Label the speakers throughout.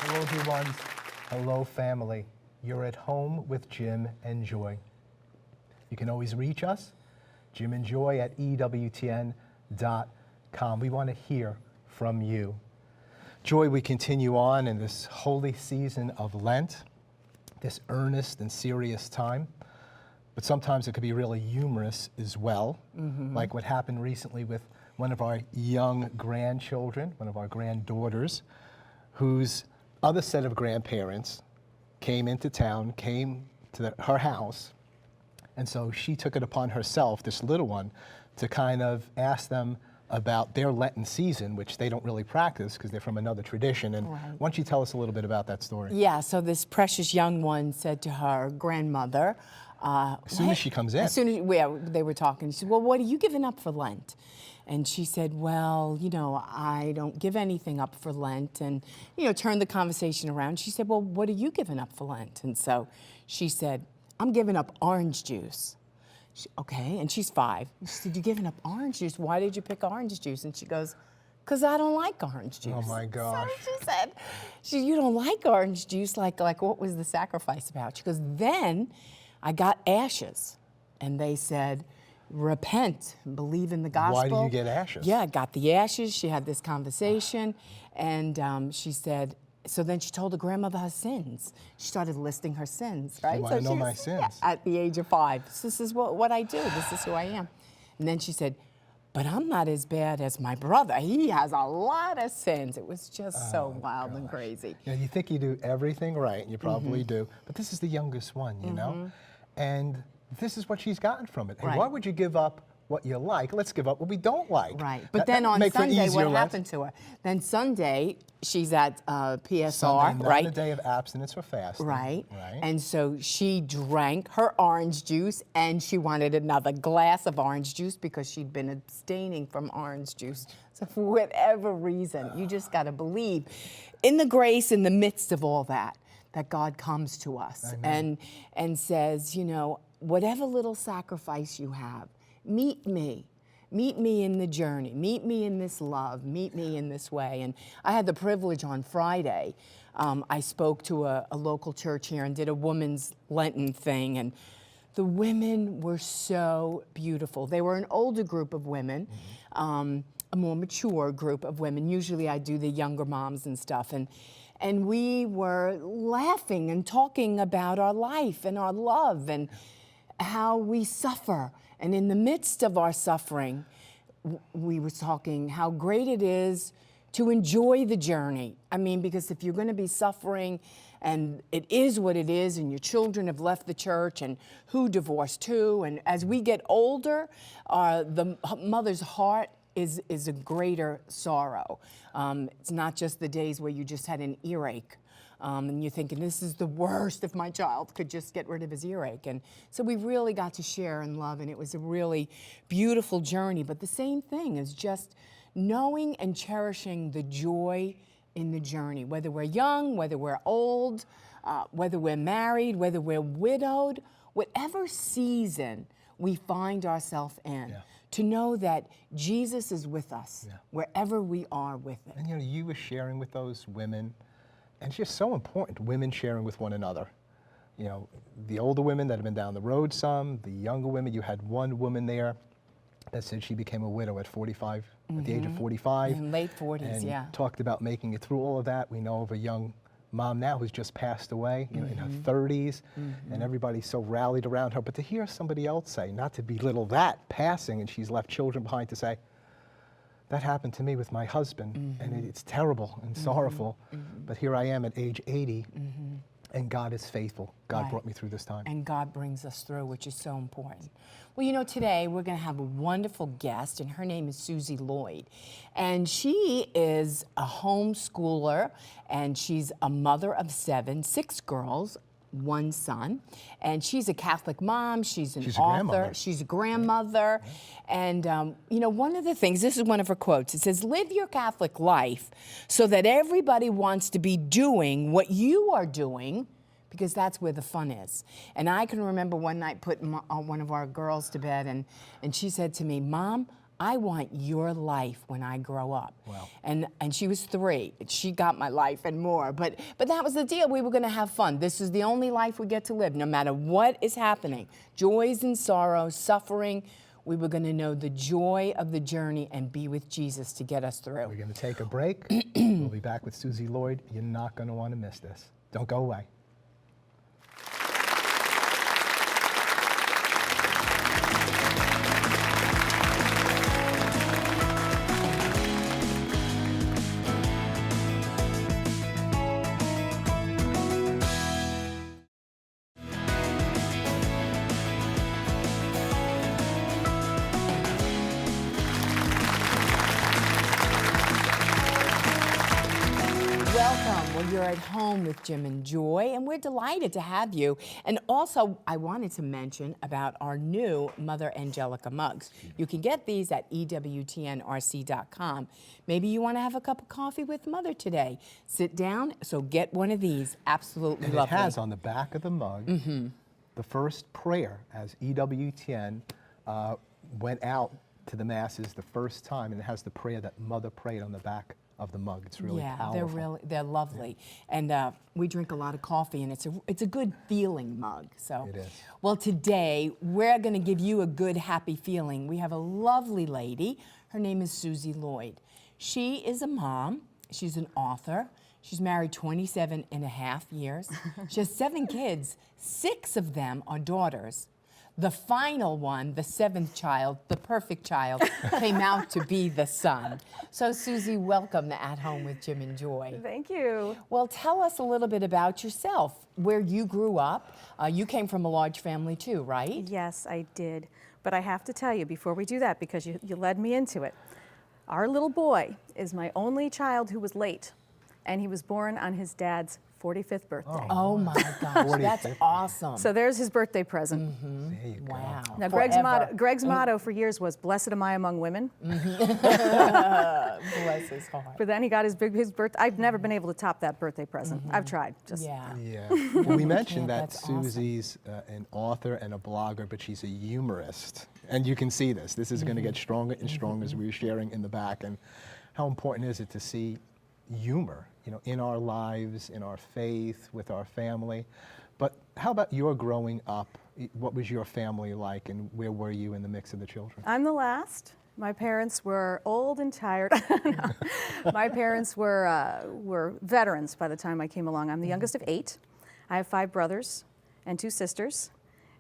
Speaker 1: Hello, dear ones. Hello, family. You're at home with Jim and Joy. You can always reach us, Jim and Joy at EWTN.com. We want to hear from you. Joy, we continue on in this holy season of Lent, this earnest and serious time. But sometimes it could be really humorous as well, like what happened recently with one of our young grandchildren, one of our granddaughters, whose other set of grandparents came into town, came to her house, and so she took it upon herself, this little one, to kind of ask them about their Lenten season, which they don't really practice because they're from another tradition. And why don't you tell us a little bit about that story?
Speaker 2: Yeah, so this precious young one said to her grandmother,
Speaker 1: as soon as she comes in.
Speaker 2: As soon as they were talking, she said, well, what are you giving up for Lent? And she said, well, you know, I don't give anything up for Lent. And, you know, turned the conversation around. She said, well, what are you giving up for Lent? And so she said, I'm giving up orange juice. Okay, and she's 5. She said, you're giving up orange juice? Why did you pick orange juice? And she goes, because I don't like orange juice.
Speaker 1: Oh my gosh.
Speaker 2: So she said, you don't like orange juice? Like what was the sacrifice about? She goes, then I got ashes. And they said, repent, believe in the gospel.
Speaker 1: Why do you get ashes?
Speaker 2: Yeah, I got the ashes. She had this conversation. And she said, so then she told her grandmother her sins. She started listing her sins, right?
Speaker 1: So I know my sins.
Speaker 2: Yeah, at the age of 5. So this is what I do. This is who I am. And then she said, but I'm not as bad as my brother. He has a lot of sins. It was just so wild and crazy.
Speaker 1: You know, you think you do everything right, and you probably do, but this is the youngest one, you know? And this is what she's gotten from it. And why would you give up what you like? Let's give up what we don't like.
Speaker 2: Right. But then on Sunday, what happened to her? Then Sunday, she's at PSR,
Speaker 1: Sunday,
Speaker 2: right?
Speaker 1: not a day of abstinence or fasting.
Speaker 2: Right. And so she drank her orange juice, and she wanted another glass of orange juice because she'd been abstaining from orange juice. So for whatever reason, you just got to believe in the grace in the midst of all that God comes to us and says, you know, whatever little sacrifice you have, meet me in the journey, meet me in this love, meet me in this way. And I had the privilege on Friday, I spoke to a local church here and did a women's Lenten thing, and the women were so beautiful. They were an older group of women, a more mature group of women. Usually I do the younger moms and stuff, and we were laughing and talking about our life and our love and how we suffer. And in the midst of our suffering, we were talking how great it is to enjoy the journey. I mean, because if you're going to be suffering and it is what it is and your children have left the church and who divorced who, and as we get older, the mother's heart is a greater sorrow. It's not just the days where you just had an earache. And you're thinking, this is the worst if my child could just get rid of his earache. And so we really got to share in love, and it was a really beautiful journey. But the same thing is just knowing and cherishing the joy in the journey, whether we're young, whether we're old, whether we're married, whether we're widowed, whatever season we find ourselves in. To know that Jesus is with us wherever we are with it.
Speaker 1: And you know, you were sharing with those women. And it's just so important, women sharing with one another. You know, the older women that have been down the road some, the younger women. You had one woman there that said she became a widow at 45, at the age of 45.
Speaker 2: In late 40s,
Speaker 1: and talked about making it through all of that. We know of a young mom now who's just passed away, you know, in her 30s, and everybody's so rallied around her. But to hear somebody else say, not to belittle that passing, and she's left children behind, to say, that happened to me with my husband, and it's terrible and sorrowful, but here I am at age 80, and God is faithful. God brought me through this time.
Speaker 2: And God brings us through, which is so important. Well, you know, today we're going to have a wonderful guest, and her name is Susie Lloyd. And she is a homeschooler, and she's a mother of 6 girls, 1 son, and she's a Catholic mom. She's an author. She's a grandmother. And, you know, one of the things, this is one of her quotes. It says, live your Catholic life so that everybody wants to be doing what you are doing, because that's where the fun is. And I can remember one night putting one of our girls to bed, and she said to me, Mom, I want your life when I grow up.
Speaker 1: Wow.
Speaker 2: And she was 3. She got my life and more. But that was the deal. We were going to have fun. This is the only life we get to live, no matter what is happening. Joys and sorrows, suffering. We were going to know the joy of the journey and be with Jesus to get us through.
Speaker 1: We're going to take a break. We'll be back with Susie Lloyd. You're not going to want to miss this. Don't go away.
Speaker 2: Welcome. Well, you're at home with Jim and Joy, and we're delighted to have you. And also, I wanted to mention about our new Mother Angelica mugs. You can get these at EWTNRC.com. Maybe you want to have a cup of coffee with Mother today. Sit down, so get one of these. Absolutely
Speaker 1: And
Speaker 2: lovely.
Speaker 1: it has on the back of the mug the first prayer as EWTN went out to the masses the first time, and it has the prayer that Mother prayed on the back of the mug. It's really powerful.
Speaker 2: They're lovely. And we drink a lot of coffee, and it's a good feeling mug. So
Speaker 1: It is.
Speaker 2: Well, today we're going to give you a good, happy feeling. We have a lovely lady. Her name is Susie Lloyd. She is a mom. She's an author. She's married 27 and a half years. She has 7 kids. 6 of them are daughters. The final one, the 7th child, the perfect child, came out to be the son. So, Susie, welcome to At Home with Jim and Joy.
Speaker 3: Thank you.
Speaker 2: Well, tell us a little bit about yourself, where you grew up. You came from a large family too, right?
Speaker 3: Yes, I did. But I have to tell you before we do that, because you led me into it, our little boy is my only child who was late, and he was born on his dad's 45th birthday.
Speaker 2: Oh my gosh, that's awesome.
Speaker 3: So there's his birthday present.
Speaker 1: There you go.
Speaker 2: Wow.
Speaker 3: Now,
Speaker 2: Forever.
Speaker 3: Greg's motto for years was, "Blessed am I among women."
Speaker 2: Bless his heart.
Speaker 3: But then he got his birthday. I've never been able to top that birthday present. I've tried.
Speaker 2: Yeah.
Speaker 1: Yeah. Well, we mentioned that
Speaker 2: That's awesome.
Speaker 1: Susie's an author and a blogger, but she's a humorist. And you can see this. This is going to get stronger and stronger as we're sharing in the back. And how important is it to see humor, in our lives, in our faith, with our family? But how about your growing up? What was your family like, and where were you in the mix of the children?
Speaker 3: I'm the last. My parents were old and tired. No. My parents were veterans by the time I came along. I'm the youngest of 8. I have 5 brothers and 2 sisters.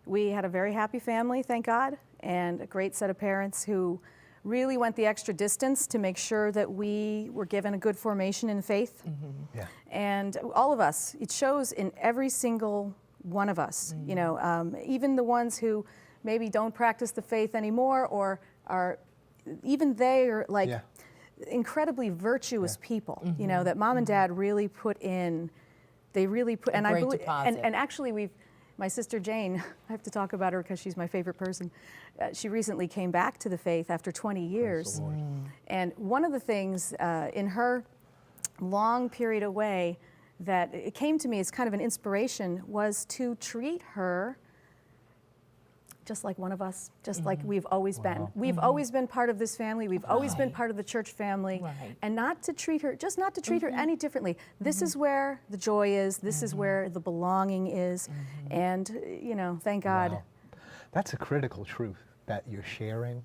Speaker 3: We had a very happy family, thank God, and a great set of parents who really went the extra distance to make sure that we were given a good formation in faith.
Speaker 1: Yeah.
Speaker 3: And all of us, it shows in every single one of us, even the ones who maybe don't practice the faith anymore, or are, even they are like incredibly virtuous people, that mom and dad really put in, they really put, and I believe, and actually my sister Jane, I have to talk about her because she's my favorite person. She recently came back to the faith after 20 years. And one of the things in her long period away that it came to me as kind of an inspiration was to treat her just like one of us, just like we've always been. We've always been part of this family. We've always been part of the church family. And not to treat her, just not to treat her any differently. This is where the joy is. This is where the belonging is. And, thank God.
Speaker 1: Wow. That's a critical truth that you're sharing.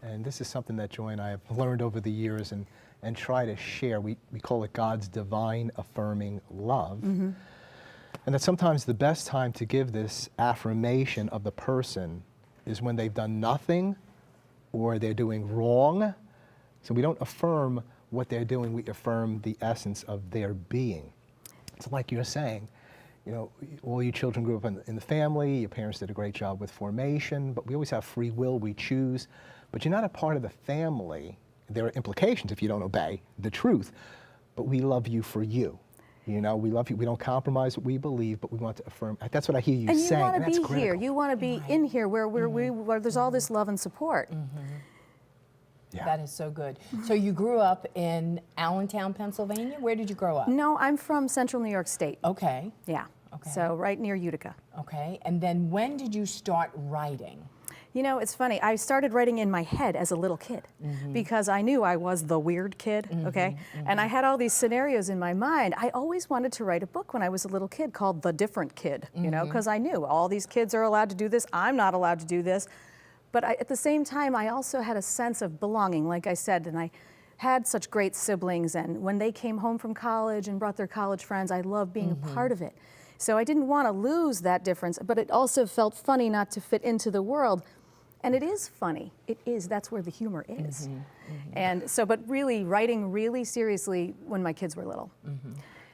Speaker 1: And this is something that Joy and I have learned over the years and try to share. We call it God's divine affirming love. And that sometimes the best time to give this affirmation of the person is when they've done nothing or they're doing wrong. So we don't affirm what they're doing, we affirm the essence of their being. So like you're saying, all you children grew up in the family, your parents did a great job with formation, but we always have free will, we choose. But you're not a part of the family. There are implications if you don't obey the truth, but we love you for you. We love you. We don't compromise what we believe, but we want to affirm. That's what I hear you saying.
Speaker 3: And you want to be here. You want to be in here where there's all this love and support.
Speaker 1: Yeah.
Speaker 2: That is so good. So you grew up in Allentown, Pennsylvania? Where did you grow up?
Speaker 3: No, I'm from Central New York State.
Speaker 2: Okay.
Speaker 3: Yeah.
Speaker 2: Okay.
Speaker 3: So right near Utica.
Speaker 2: Okay. And then when did you start writing?
Speaker 3: You know, it's funny. I started writing in my head as a little kid because I knew I was the weird kid, okay? And I had all these scenarios in my mind. I always wanted to write a book when I was a little kid called The Different Kid, you know, because I knew all these kids are allowed to do this. I'm not allowed to do this. But at the same time, I also had a sense of belonging, like I said, and I had such great siblings. And when they came home from college and brought their college friends, I loved being a part of it. So I didn't want to lose that difference, but it also felt funny not to fit into the world. And it is funny. It is. That's where the humor is. And so, but really, writing really seriously when my kids were little.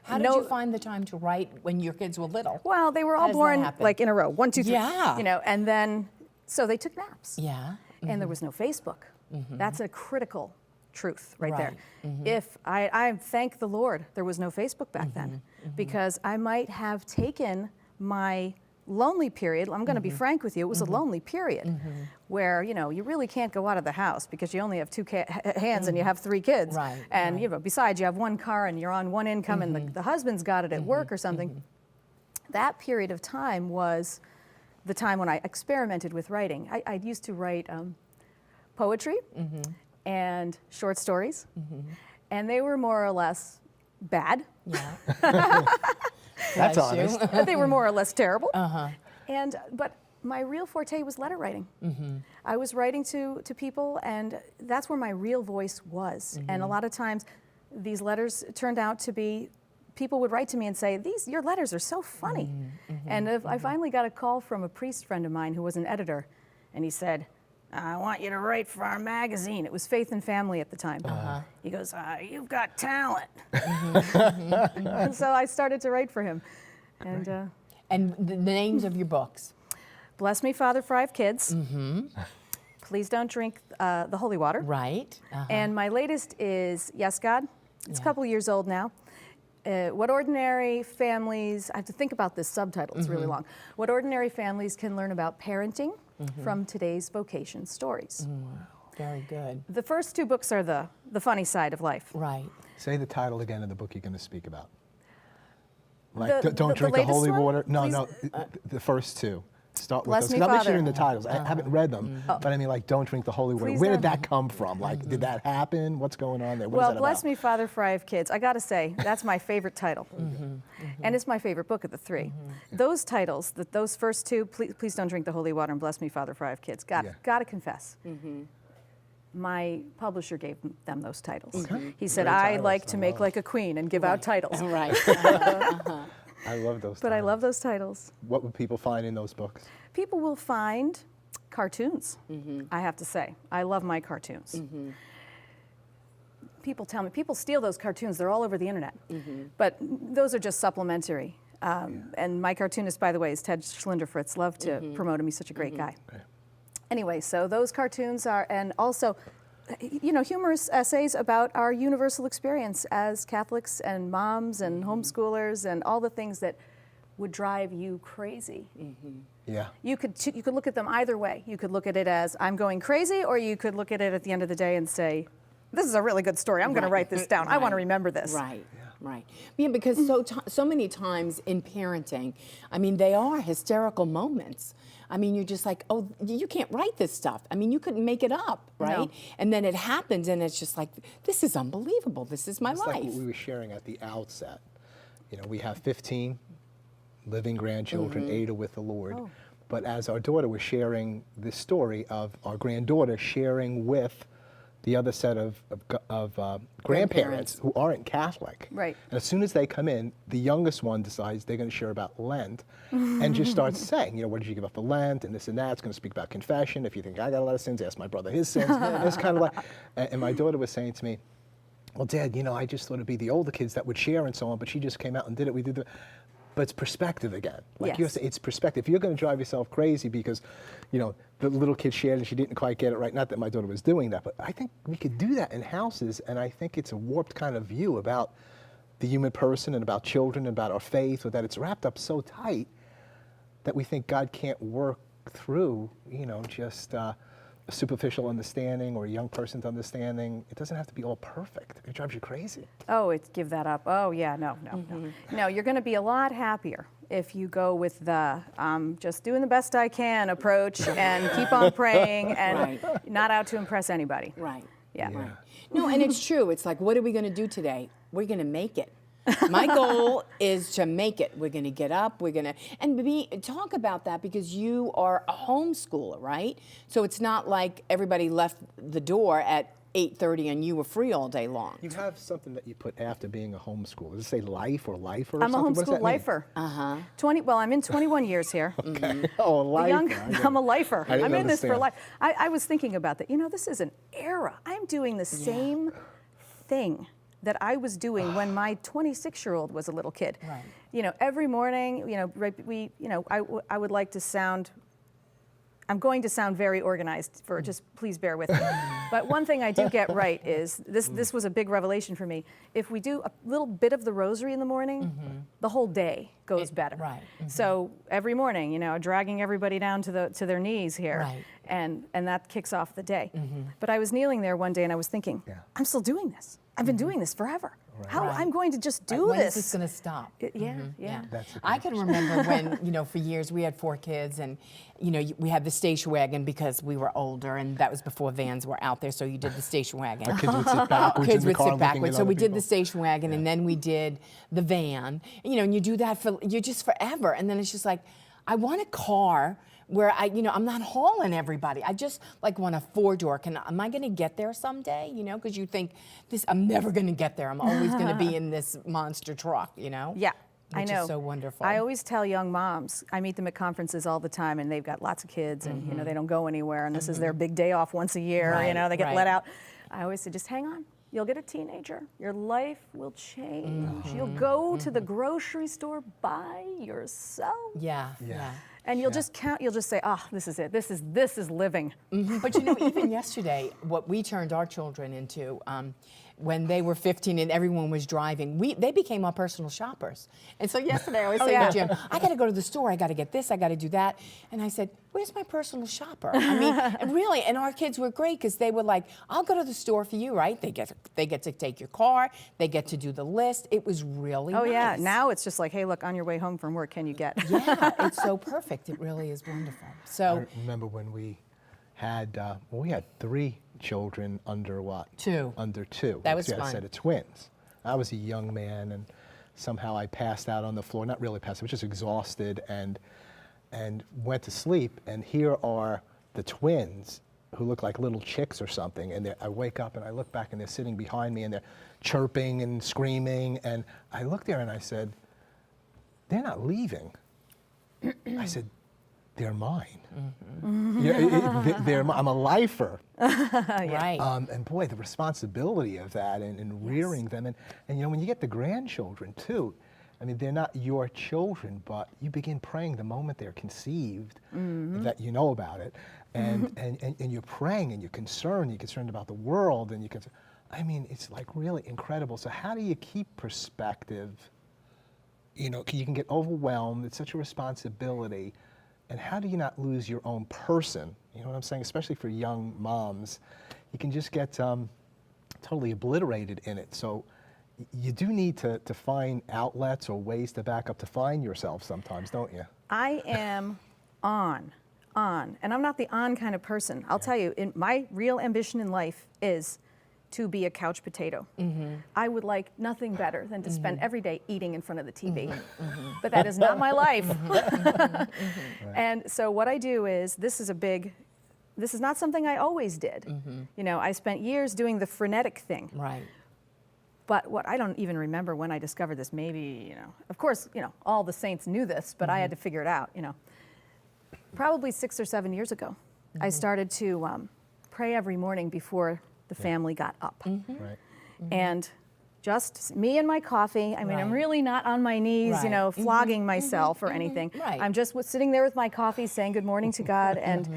Speaker 2: How did you find the time to write when your kids were little?
Speaker 3: Well, they were
Speaker 2: How
Speaker 3: all
Speaker 2: does that
Speaker 3: born
Speaker 2: happen?
Speaker 3: like in a row, 1, 2, 3.
Speaker 2: Yeah.
Speaker 3: You know, and then so they took naps.
Speaker 2: Yeah.
Speaker 3: And there was no Facebook. That's a critical truth right there.
Speaker 2: Right.
Speaker 3: If I thank the Lord there was no Facebook back then, because I might have taken my lonely period. I'm going to be frank with you. It was a lonely period where, you know, you really can't go out of the house because you only have 2 hands and you have 3 kids.
Speaker 2: Right,
Speaker 3: And, you know, besides you have 1 car and you're on 1 income and the husband's got it at work or something. That period of time was the time when I experimented with writing. I used to write poetry and short stories, and they were more or less bad.
Speaker 2: Yeah.
Speaker 1: That's
Speaker 2: Bless you.
Speaker 1: honest.
Speaker 3: They were more or less terrible. But my real forte was letter writing. I was writing to people, and that's where my real voice was. And a lot of times, these letters turned out to be, people would write to me and say, your letters are so funny. And I finally got a call from a priest friend of mine who was an editor, and he said, I want you to write for our magazine. It was Faith and Family at the time. He goes, you've got talent. And so I started to write for him. And
Speaker 2: And the names of your books?
Speaker 3: Bless Me, Father, for I have kids. Please don't drink the holy water.
Speaker 2: Right.
Speaker 3: And my latest is Yes, God. It's a couple years old now. What ordinary families, I have to think about this subtitle, it's really long. What ordinary families can learn about parenting from today's vocation stories.
Speaker 2: Very good.
Speaker 3: The first 2 books are the funny side of life.
Speaker 2: Right.
Speaker 1: Say the title again of the book you're going to speak about. Like,
Speaker 3: The-
Speaker 1: don't
Speaker 3: the
Speaker 1: drink the
Speaker 3: latest
Speaker 1: holy
Speaker 3: one?
Speaker 1: water. No,
Speaker 3: Please?
Speaker 1: no, the first 2. Start with
Speaker 3: Bless
Speaker 1: those.
Speaker 3: Me,
Speaker 1: 'Cause I'm
Speaker 3: Father.
Speaker 1: interested in the titles. I haven't read them, but I mean, like, don't drink the holy water.
Speaker 3: Please
Speaker 1: Where did
Speaker 3: don't.
Speaker 1: that come from? Like, did that happen? What's going on there? What is
Speaker 3: Well,
Speaker 1: that
Speaker 3: Bless
Speaker 1: about?
Speaker 3: Me, Father, for I have kids. I gotta say, that's my favorite title. And it's my favorite book of the 3. Those titles, those first 2, Please Don't Drink the Holy Water and Bless Me, Father, for I have kids, gotta confess. My publisher gave them those titles. He said,
Speaker 1: Great
Speaker 3: I
Speaker 1: titles.
Speaker 3: like to
Speaker 1: I
Speaker 3: make
Speaker 1: love.
Speaker 3: like a queen and give out titles.
Speaker 2: Right.
Speaker 1: I love those.
Speaker 3: But I
Speaker 1: titles.
Speaker 3: love those titles.
Speaker 1: What would people find in those books?
Speaker 3: People will find cartoons, I have to say. I love my cartoons. People tell me, people steal those cartoons, they're all over the internet. But those are just supplementary. And my cartoonist, by the way, is Ted Schlinderfritz. Love to promote him, he's such a great guy.
Speaker 1: Okay.
Speaker 3: Anyway, so those cartoons are, and also, you know, humorous essays about our universal experience as Catholics and moms and homeschoolers and all the things that would drive you crazy.
Speaker 1: Yeah.
Speaker 3: You could look at them either way. You could look at it as I'm going crazy, or you could look at it at the end of the day and say, this is a really good story. I'm going to write this down. I want to remember this.
Speaker 2: Right. Right. Yeah, because so many times in parenting, I mean, they are hysterical moments. I mean, you're just like, oh, you can't write this stuff. I mean, you couldn't make it up, right?
Speaker 3: No.
Speaker 2: And then it happens, and it's just like, this is unbelievable. This is my
Speaker 1: It's
Speaker 2: life.
Speaker 1: like what we were sharing at the outset. You know, we have 15 living grandchildren, 8 are with the Lord.
Speaker 3: Oh.
Speaker 1: But as our daughter was sharing this story of our granddaughter sharing with the other set of grandparents who aren't Catholic.
Speaker 3: Right.
Speaker 1: And as soon as they come in, the youngest one decides they're going to share about Lent and just starts saying, you know, what did you give up for Lent and this and that. It's going to speak about confession. If you think I got a lot of sins, ask my brother his sins. And it's kind of like, and my daughter was saying to me, well, Dad, you know, I just thought it'd be the older kids that would share and so on, but she just came out and did it. We did the, but it's perspective again. Like you
Speaker 3: Yes.
Speaker 1: say, it's perspective. You're going to drive yourself crazy because, you know, the little kid shared and she didn't quite get it right. Not that my daughter was doing that, but I think we could do that in houses, and I think it's a warped kind of view about the human person and about children and about our faith, or that it's wrapped up so tight that we think God can't work through, you know, just a superficial understanding or a young person's understanding. It doesn't have to be all perfect. It drives you crazy.
Speaker 3: Oh, give that up. Oh, yeah, no. No, you're going to be a lot happier if you go with the just doing the best I can approach and keep on praying and not out to impress anybody.
Speaker 2: Right.
Speaker 3: Yeah.
Speaker 2: Right. No, and it's true. It's like, what are we going to do today? We're going to make it. My goal is to make it. We're going to get up. We're going to talk about that, because you are a homeschooler, right? So it's not like everybody left the door at 8:30 and you were free all day long.
Speaker 1: You have something that you put after being a homeschooler. Does it say life or lifer or
Speaker 3: I'm a
Speaker 1: something? What does
Speaker 3: homeschool
Speaker 1: that mean?
Speaker 3: lifer. Well, I'm in 21 years here.
Speaker 1: Okay. Oh, a lifer.
Speaker 3: I'm a lifer.
Speaker 1: I didn't
Speaker 3: I'm in this for
Speaker 1: understand.
Speaker 3: life. I was thinking about that. This is an era. I'm doing the same thing that I was doing when my 26-year-old was a little kid.
Speaker 2: Right.
Speaker 3: Every morning, I would like to sound, I'm going to sound very organized, just please bear with me. But one thing I do get right is, this was a big revelation for me. If we do a little bit of the rosary in the morning, the whole day goes better.
Speaker 2: Right.
Speaker 3: So every morning, dragging everybody down to their knees here.
Speaker 2: Right.
Speaker 3: And that kicks off the day. But I was kneeling there one day and I was thinking, I'm still doing this. I've been doing this forever. How I'm going to just do
Speaker 2: When
Speaker 3: this?
Speaker 2: is this going to stop?
Speaker 3: Yeah.
Speaker 1: That's the
Speaker 2: I can remember when, for years we had 4 kids, and, we had the station wagon because we were older, and that was before vans were out there, so you did the station wagon.
Speaker 1: Our kids would sit backwards in
Speaker 2: Kids
Speaker 1: the
Speaker 2: would
Speaker 1: car
Speaker 2: sit
Speaker 1: looking at
Speaker 2: backwards. So
Speaker 1: other
Speaker 2: we did
Speaker 1: people.
Speaker 2: the station wagon, and then we did the van. And you do that you're just forever. And then it's just like, I want a car where I'm not hauling everybody. I just want a 4-door. Am I going to get there someday? Because you think I'm never going to get there. I'm always going to be in this monster truck.
Speaker 3: Yeah.
Speaker 2: Which
Speaker 3: I know.
Speaker 2: is so wonderful.
Speaker 3: I always tell young moms, I meet them at conferences all the time, and they've got lots of kids, and they don't go anywhere, and this is their big day off once a year.
Speaker 2: Right,
Speaker 3: They get
Speaker 2: right.
Speaker 3: let out. I always say, just hang on. You'll get a teenager. Your life will change. You'll go to the grocery store by yourself.
Speaker 2: Yeah.
Speaker 3: And you'll just count. You'll just say, this is it. This is living.
Speaker 2: But even yesterday, what we turned our children into, when they were 15 and everyone was driving, they became our personal shoppers. And so yesterday I was saying to Jim, I got to go to the store, I got to get this, I got to do that. And I said, where's my personal shopper? I mean, and really, and our kids were great, because they were like, I'll go to the store for you, right? They get to take your car, they get to do the list. It was really nice.
Speaker 3: Oh yeah, now it's just like, hey, look, on your way home from work, can you get?
Speaker 2: Yeah, it's so perfect. It really is wonderful. So
Speaker 1: I remember when we had 3 children under what?
Speaker 2: 2.
Speaker 1: Under 2.
Speaker 2: That was
Speaker 1: We had
Speaker 2: fun.
Speaker 1: a set of twins. I was a young man, and somehow I passed out on the floor. Not really passed, I was just exhausted, and went to sleep. And here are the twins, who look like little chicks or something. And I wake up and I look back, and they're sitting behind me, and they're chirping and screaming. And I looked there and I said, they're not leaving. I said, they're mine. I'm a lifer.
Speaker 2: right.
Speaker 1: And boy, the responsibility of that, and rearing them. And when you get the grandchildren too, I mean, they're not your children, but you begin praying the moment they're conceived, that you know about it. And you're praying, and you're concerned about the world, and I mean, it's like really incredible. So how do you keep perspective? You can get overwhelmed. It's such a responsibility. And how do you not lose your own person? You know what I'm saying? Especially for young moms, you can just get totally obliterated in it. So you do need to find outlets or ways to back up to find yourself sometimes, don't you?
Speaker 3: I am on, and I'm not the on kind of person. I'll tell you, my real ambition in life is to be a couch potato. I would like nothing better than to spend every day eating in front of the TV. But that is not my life. And so what I do is, this is not something I always did. I spent years doing the frenetic thing.
Speaker 2: Right.
Speaker 3: But what I don't even remember when I discovered this, maybe, of course, all the saints knew this, but I had to figure it out, Probably 6 or 7 years ago, I started to pray every morning before the family got up.
Speaker 1: Right.
Speaker 3: And just me and my coffee. I mean, I'm
Speaker 2: Right.
Speaker 3: really not on my knees,
Speaker 2: Right.
Speaker 3: flogging myself or anything.
Speaker 2: Right.
Speaker 3: I'm just sitting there with my coffee, saying good morning to God, and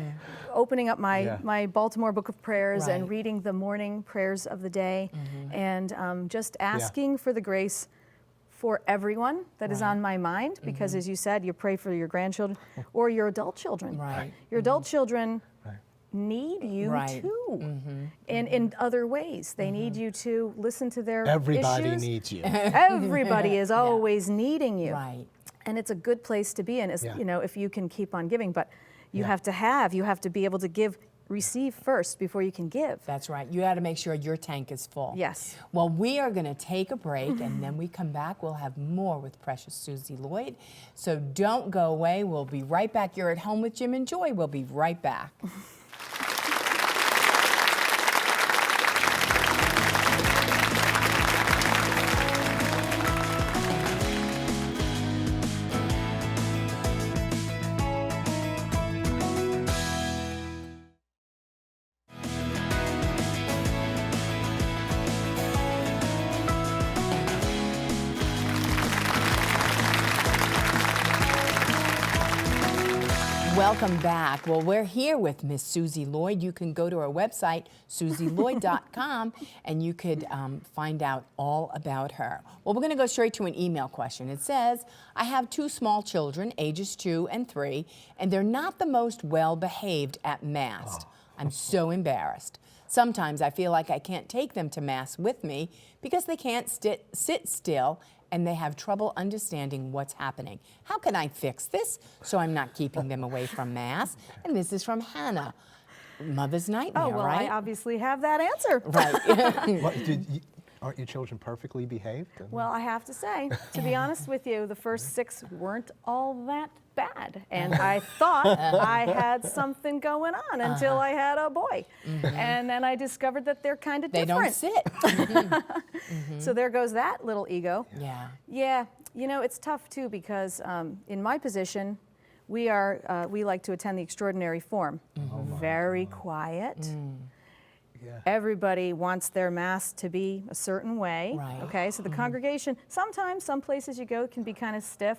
Speaker 3: opening up my Baltimore Book of Prayers and
Speaker 2: Right.
Speaker 3: reading the morning prayers of the day, and just asking for the grace for everyone that is on my mind, because as you said, you pray for your grandchildren or your adult children.
Speaker 2: Right.
Speaker 3: Your adult children need you
Speaker 2: Right.
Speaker 3: too in other ways. They need you to listen to their
Speaker 1: Everybody
Speaker 3: issues.
Speaker 1: needs you.
Speaker 3: Everybody is always needing you.
Speaker 2: Right.
Speaker 3: And it's a good place to be in, is,
Speaker 1: Yeah.
Speaker 3: you know, if you can keep on giving. But you
Speaker 1: Yeah.
Speaker 3: you have to be able to receive first before you can give.
Speaker 2: That's right. You got to make sure your tank is full.
Speaker 3: Yes.
Speaker 2: Well, we are going to take a break, and then we come back. We'll have more with precious Susie Lloyd. So don't go away. We'll be right back. You're at home with Jim and Joy. We'll be right back. Welcome back. Well, we're here with Miss Susie Lloyd. You can go to our website, susielloyd.com, and you could find out all about her. Well, we're going to go straight to an email question. It says, I have 2 small children, ages 2 and 3, and they're not the most well-behaved at Mass. I'm so embarrassed. Sometimes I feel like I can't take them to Mass with me because they can't sit still and they have trouble understanding what's happening. How can I fix this so I'm not keeping them away from Mass? And this is from Hannah. Mother's nightmare,
Speaker 3: Oh, well,
Speaker 2: right?
Speaker 3: I obviously have that answer.
Speaker 2: Right.
Speaker 1: Aren't your children perfectly behaved?
Speaker 3: Well, I have to say, to be honest with you, the first 6 weren't all that bad. And I thought I had something going on until I had a boy. And then I discovered that they're kind of
Speaker 2: They
Speaker 3: different.
Speaker 2: don't sit.
Speaker 3: So there goes that little ego.
Speaker 2: Yeah.
Speaker 3: Yeah, you know, it's tough too because in my position, we like to attend the extraordinary form. Very quiet.
Speaker 1: Yeah.
Speaker 3: Everybody wants their Mass to be a certain way.
Speaker 2: Right.
Speaker 3: Okay, so the congregation, sometimes some places you go can be kind of stiff.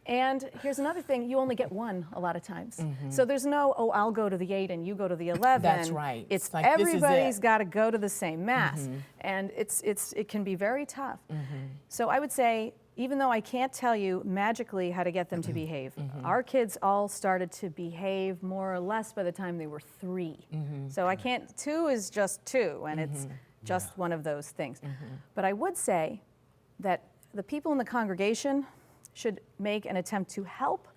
Speaker 3: And here's another thing, you only get one a lot of times. So there's no, oh, I'll go to the 8 and you go to the 11.
Speaker 2: That's right.
Speaker 3: It's
Speaker 2: Like, this is
Speaker 3: everybody's
Speaker 2: it.
Speaker 3: got to go to the same Mass. And it can be very tough. So I would say, even though I can't tell you magically how to get them to behave, our kids all started to behave more or less by the time they were 3. So I can't, 2 is just 2, and it's just one of those things. But I would say that the people in the congregation should make an attempt to help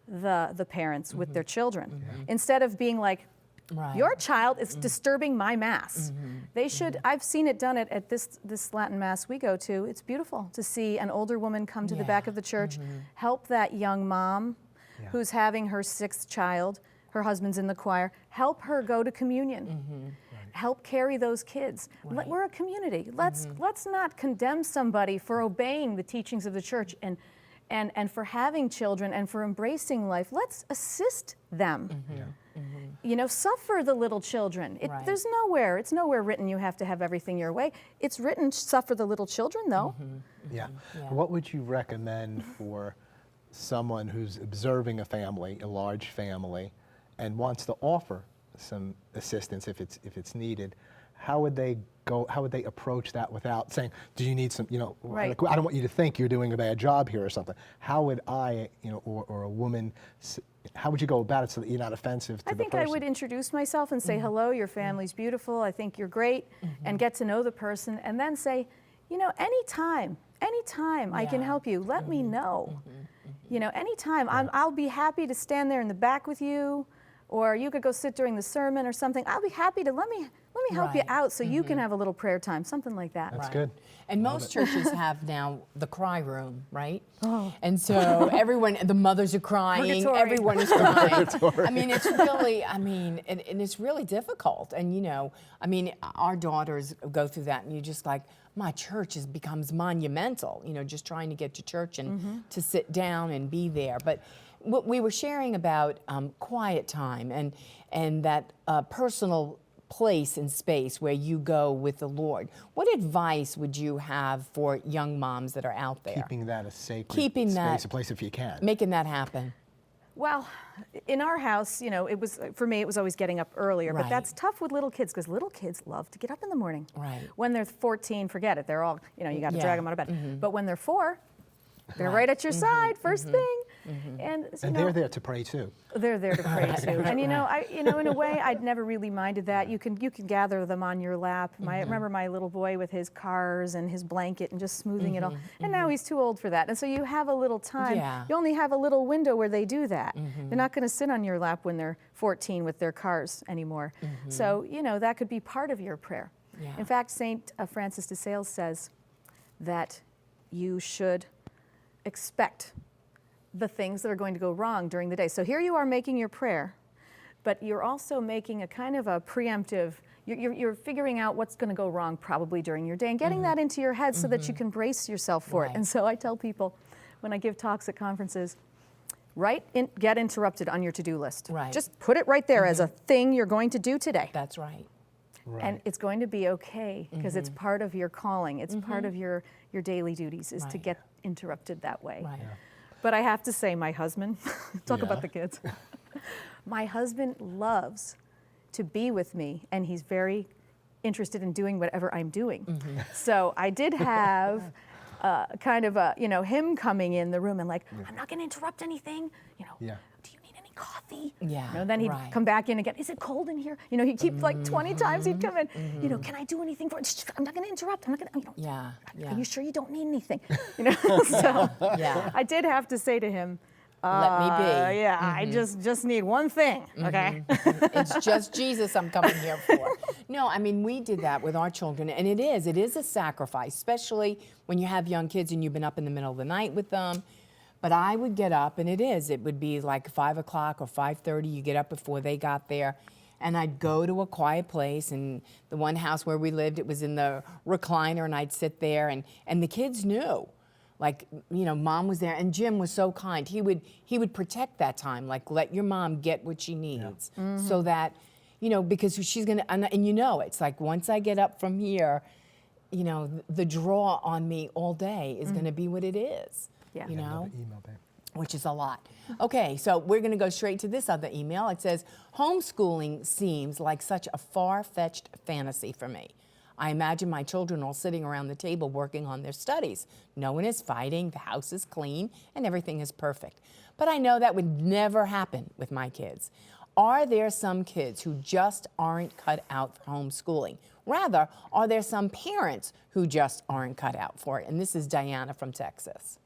Speaker 3: the parents with their children. Instead of being like,
Speaker 2: Right.
Speaker 3: your child is disturbing my Mass. They should, I've seen it done at this Latin Mass we go to. It's beautiful to see an older woman come to the back of the church, help that young mom who's having her 6th child, her husband's in the choir, help her go to communion. Help carry those kids.
Speaker 2: Right.
Speaker 3: We're a community. Let's not condemn somebody for obeying the teachings of the church and for having children and for embracing life. Let's assist them. You know, suffer the little children.
Speaker 2: Right.
Speaker 3: It's nowhere written you have to have everything your way. It's written suffer the little children though.
Speaker 1: Yeah.
Speaker 2: Yeah.
Speaker 1: What would you recommend for someone who's observing a family, a large family, and wants to offer some assistance if it's needed? How would they go? How would they approach that without saying, "Do you need some?" You know,
Speaker 3: Right.
Speaker 1: like, I don't want you to think you're doing a bad job here or something. How would I, you know, or a woman? How would you go about it so that you're not offensive to
Speaker 3: I
Speaker 1: the
Speaker 3: think
Speaker 1: person?
Speaker 3: I would introduce myself and say, hello, your family's beautiful, I think you're great, and get to know the person, and then say, you know, anytime I can
Speaker 2: Yeah.
Speaker 3: help you, let me know. You know, anytime, I'll be happy to stand there in the back with you, or you could go sit during the sermon or something. I'll be happy to, let me help you
Speaker 2: Right.
Speaker 3: out so you can have a little prayer time, something like that.
Speaker 1: That's
Speaker 2: Right.
Speaker 1: good.
Speaker 2: And most churches have now the cry room, right? And so everyone, the mothers are crying,
Speaker 3: Purgatory.
Speaker 2: everyone is crying. I mean, it's really, and it's really difficult. And you know, I mean, our daughters go through that, and you're just like, my church becomes monumental. You know, just trying to get to church and to sit down and be there. But what we were sharing about quiet time and that personal place and space where you go with the Lord. What advice would you have for young moms that are out there?
Speaker 1: Keeping that a sacred
Speaker 2: Keeping
Speaker 1: space,
Speaker 2: that-
Speaker 1: a place if you can.
Speaker 2: Making that happen.
Speaker 3: Well, in our house, you know, for me, it was always getting up earlier,
Speaker 2: Right.
Speaker 3: but that's tough with little kids because little kids love to get up in the morning.
Speaker 2: Right.
Speaker 3: When they're 14, forget it. They're all, you know, you got to
Speaker 2: Yeah.
Speaker 3: drag them out of bed. But when they're 4, they're
Speaker 2: Right.
Speaker 3: right at your side, first thing. And,
Speaker 1: And they're there to pray too.
Speaker 3: they're there to pray too. And in a way, I'd never really minded that. You can gather them on your lap. I remember my little boy with his cars and his blanket and just smoothing it all. And now he's too old for that. And so you have a little time.
Speaker 2: Yeah.
Speaker 3: You only have a little window where they do that. They're not going to sit on your lap when they're 14 with their cars anymore. So, that could be part of your prayer.
Speaker 2: Yeah.
Speaker 3: In fact, St. Francis de Sales says that you should expect the things that are going to go wrong during the day. So here you are making your prayer, but you're also making a kind of a preemptive, you're figuring out what's going to go wrong probably during your day and getting that into your head so that you can brace yourself for it.
Speaker 2: Right.
Speaker 3: And so I tell people when I give talks at conferences, get interrupted on your to-do list.
Speaker 2: Right.
Speaker 3: Just put it right there as a thing you're going to do today.
Speaker 2: That's right.
Speaker 1: Right.
Speaker 3: And it's going to be okay because it's part of your calling. It's part of your daily duties is to
Speaker 2: Right.
Speaker 3: get interrupted that way.
Speaker 2: Right.
Speaker 3: But I have to say, my husband, talk
Speaker 1: Yeah.
Speaker 3: about the kids. My husband loves to be with me, and he's very interested in doing whatever I'm doing. So I did have kind of him coming in the room and like, I'm not going to interrupt anything.
Speaker 1: Yeah.
Speaker 3: Do you need any coffee?
Speaker 2: Yeah,
Speaker 3: Then he'd
Speaker 2: right.
Speaker 3: come back in again. Is it cold in here? He'd keep like 20 times he'd come in. Can I do anything for it? I'm not going to interrupt. I'm not going to.
Speaker 2: Yeah, yeah.
Speaker 3: Are you sure you don't need anything? So
Speaker 2: Yeah.
Speaker 3: I did have to say to him,
Speaker 2: Let me be.
Speaker 3: Yeah, I just need one thing, okay?
Speaker 2: It's just Jesus I'm coming here for. No, I mean, we did that with our children, and it is a sacrifice, especially when you have young kids and you've been up in the middle of the night with them. But I would get up, and it would be like 5 o'clock or 5:30. You get up before they got there, and I'd go to a quiet place. And the one house where we lived, it was in the recliner, and I'd sit there, and the kids knew. Like, Mom was there, and Jim was so kind. He would protect that time, like let your mom get what she needs, so that, because she's gonna, and it's like once I get up from here, the draw on me all day is gonna be what it is.
Speaker 3: Yeah.
Speaker 1: Another email, babe.
Speaker 2: Which is a lot. Okay, so we're going to go straight to this other email. It says, homeschooling seems like such a far-fetched fantasy for me. I imagine my children all sitting around the table working on their studies. No one is fighting, the house is clean, and everything is perfect. But I know that would never happen with my kids. Are there some kids who just aren't cut out for homeschooling? Rather, are there some parents who just aren't cut out for it? And this is Diana from Texas.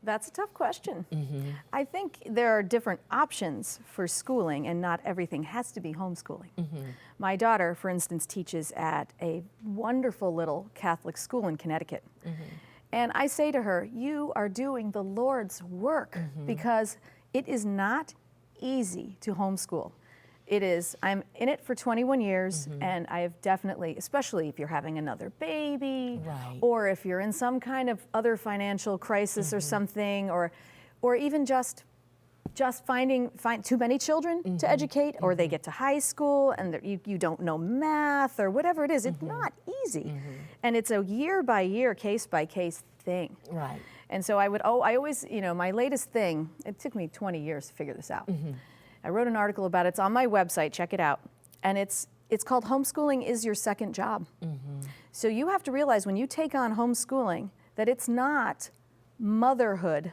Speaker 3: That's a tough question. I think there are different options for schooling, and not everything has to be homeschooling. My daughter, for instance, teaches at a wonderful little Catholic school in Connecticut. And I say to her, you are doing the Lord's work because it is not easy to homeschool. It is, I'm in it for 21 years, and I have definitely, especially if you're having another baby,
Speaker 2: Right.
Speaker 3: or if you're in some kind of other financial crisis or something, or even just find too many children to educate, or they get to high school and you don't know math or whatever it is. It's not easy, and it's a year by year, case by case thing.
Speaker 2: Right.
Speaker 3: And so I always, my latest thing. It took me 20 years to figure this out. I wrote an article about it. It's on my website. Check it out. And it's called Homeschooling is Your Second Job. So you have to realize when you take on homeschooling that it's not motherhood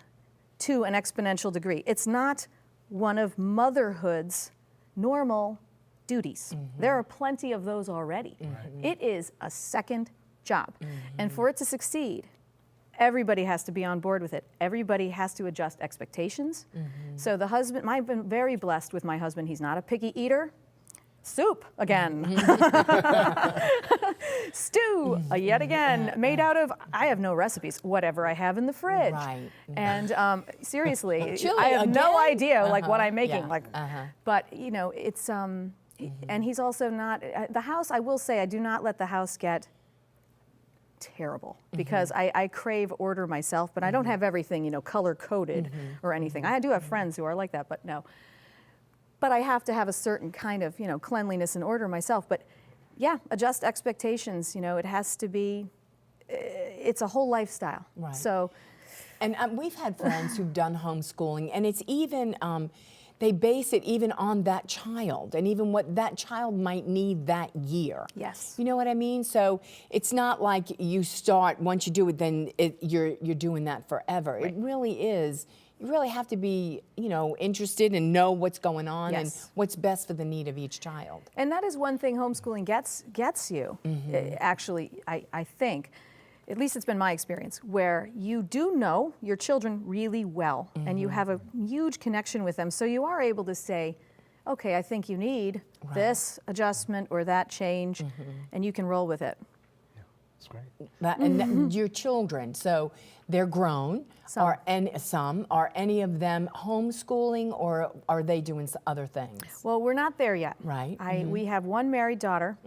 Speaker 3: to an exponential degree. It's not one of motherhood's normal duties. There are plenty of those already. It is a second job. And for it to succeed, everybody has to be on board with it. Everybody has to adjust expectations. So the husband, I've been very blessed with my husband. He's not a picky eater. Soup again. Stew yet again, made out of, I have no recipes, whatever I have in the fridge.
Speaker 2: Right.
Speaker 3: And seriously,
Speaker 2: Chili
Speaker 3: I have no
Speaker 2: again?
Speaker 3: idea like what I'm making.
Speaker 2: Yeah.
Speaker 3: But it's, and he's also not, the house, I will say, I do not let the house get terrible because I crave order myself, but I don't have everything, color coded or anything. I do have friends who are like that, but no. But I have to have a certain kind of, cleanliness and order myself. But yeah, adjust expectations. It has to be, it's a whole lifestyle.
Speaker 2: Right.
Speaker 3: So,
Speaker 2: And we've had friends who've done homeschooling, and it's even, they base it even on that child and even what that child might need that year.
Speaker 3: Yes.
Speaker 2: You know what I mean? So it's not like you start, once you do it, then you're doing that forever. Right. It really is. You really have to be, interested and know what's going on and what's best for the need of each child.
Speaker 3: And that is one thing homeschooling gets you, actually, I think. At least it's been my experience, where you do know your children really well and you have a huge connection with them. So you are able to say, okay, I think you need this adjustment or that change, and you can roll with it.
Speaker 1: Yeah, that's great.
Speaker 2: And your children, so they're grown, are any of them homeschooling, or are they doing other things?
Speaker 3: Well, we're not there yet.
Speaker 2: Right.
Speaker 3: We have one married daughter,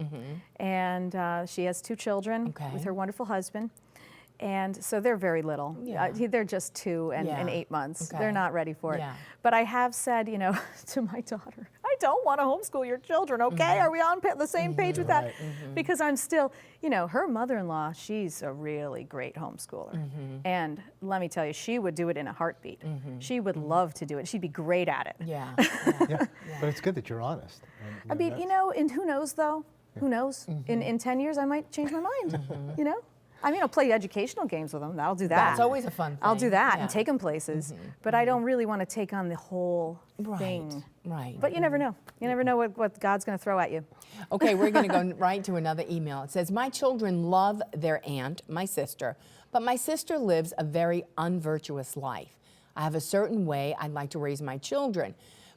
Speaker 3: and she has 2 children with her wonderful husband. And so they're very little.
Speaker 2: Yeah.
Speaker 3: They're just 2 and 8 months.
Speaker 2: Okay.
Speaker 3: They're not ready for it.
Speaker 2: Yeah.
Speaker 3: But I have said, to my daughter, I don't want to homeschool your children, okay? Are we on the same page with that? Because I'm still, her mother-in-law, she's a really great homeschooler. And let me tell you, she would do it in a heartbeat. She would love to do it. She'd be great at it.
Speaker 2: Yeah.
Speaker 1: Yeah, but it's good that you're honest.
Speaker 3: I mean, and who knows, though? Who knows? In 10 years, I might change my mind, I mean, I'll play educational games with them. I'll do that.
Speaker 2: That's always a fun thing.
Speaker 3: I'll do that and take them places. But I don't really want to take on the whole thing.
Speaker 2: Right.
Speaker 3: But you never know. You never know what God's going to throw at you.
Speaker 2: Okay, we're going to go right to another email. It says, my children love their aunt, my sister, but my sister lives a very unvirtuous life. I have a certain way I'd like to raise my children.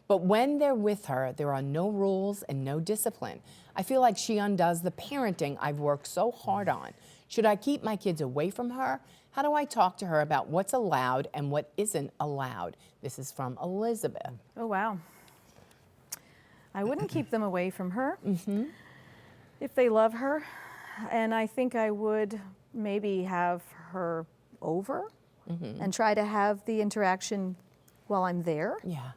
Speaker 2: But when they're with her, there are no rules and no discipline. I feel like she undoes the parenting I've worked so hard on. Should I keep my kids away from her? How do I talk to her about what's allowed and what isn't allowed? This is from Elizabeth.
Speaker 3: Oh, wow. I wouldn't keep them away from her if they love her. And I think I would maybe have her over and try to have the interaction while I'm there.
Speaker 2: Yeah.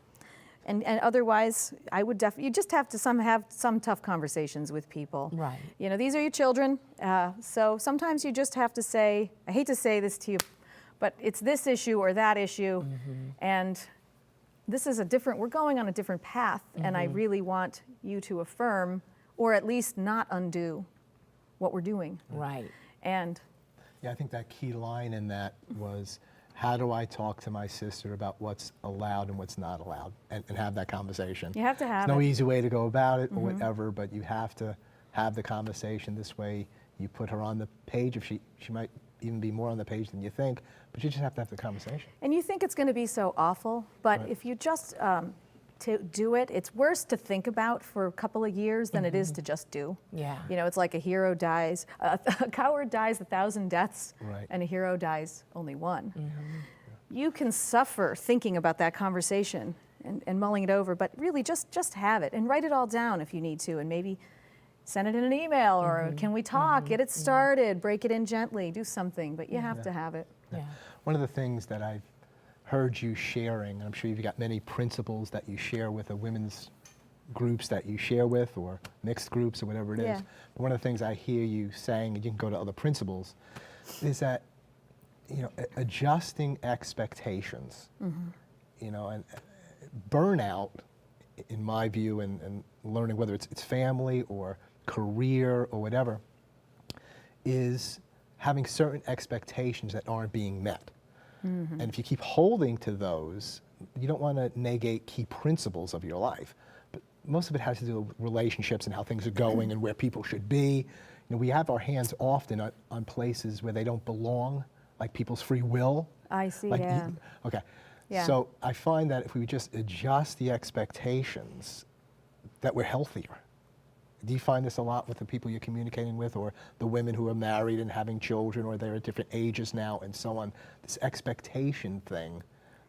Speaker 3: And otherwise, I would you just have to have some tough conversations with people.
Speaker 2: Right.
Speaker 3: These are your children. So sometimes you just have to say, I hate to say this to you, but it's this issue or that issue. And this is we're going on a different path. And I really want you to affirm, or at least not undo what we're doing.
Speaker 2: Right.
Speaker 3: And
Speaker 1: yeah, I think that key line in that was, how do I talk to my sister about what's allowed and what's not allowed, and have that conversation?
Speaker 3: you have to have
Speaker 1: There's no
Speaker 3: it.
Speaker 1: easy way to go about it or whatever, but you have to have the conversation. This way you put her on the page. If she might even be more on the page than you think, but you just have to have the conversation.
Speaker 3: And you think it's going to be so awful, but if you just to do it, it's worse to think about for a couple of years than it is to just do.
Speaker 2: Yeah.
Speaker 3: It's like a hero dies, a coward dies 1,000 deaths, and a hero dies only one. You can suffer thinking about that conversation and mulling it over, but really just have it and write it all down if you need to, and maybe send it in an email, or can we talk, get it started, break it in gently, do something, but you have to have it.
Speaker 2: Yeah.
Speaker 1: One of the things that I've heard you sharing, and I'm sure you've got many principles that you share with the women's groups that you share with, or mixed groups, or whatever it is. But one of the things I hear you saying, and you can go to other principles, is that adjusting expectations, and burnout, in my view, and learning whether it's family or career or whatever, is having certain expectations that aren't being met. And if you keep holding to those, you don't want to negate key principles of your life. But most of it has to do with relationships and how things are going and where people should be. We have our hands often on places where they don't belong, like people's free will.
Speaker 3: I see,
Speaker 1: Okay.
Speaker 3: Yeah.
Speaker 1: So I find that if we just adjust the expectations, that we're healthier. Do you find this a lot with the people you're communicating with, or the women who are married and having children, or they're at different ages now and so on? This expectation thing,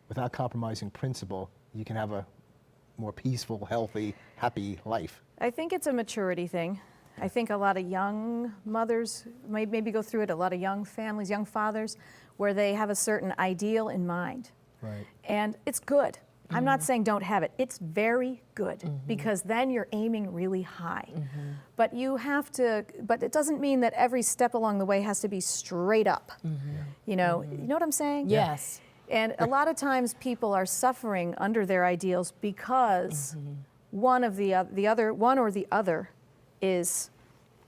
Speaker 1: without compromising principle, you can have a more peaceful, healthy, happy life.
Speaker 3: I think it's a maturity thing. I think a lot of young mothers maybe go through it, a lot of young families, young fathers, where they have a certain ideal in mind.
Speaker 1: Right.
Speaker 3: And it's good. I'm not saying don't have it. It's very good, because then you're aiming really high. But but it doesn't mean that every step along the way has to be straight up. You know what I'm saying?
Speaker 2: Yes.
Speaker 3: And a lot of times people are suffering under their ideals because one or the other is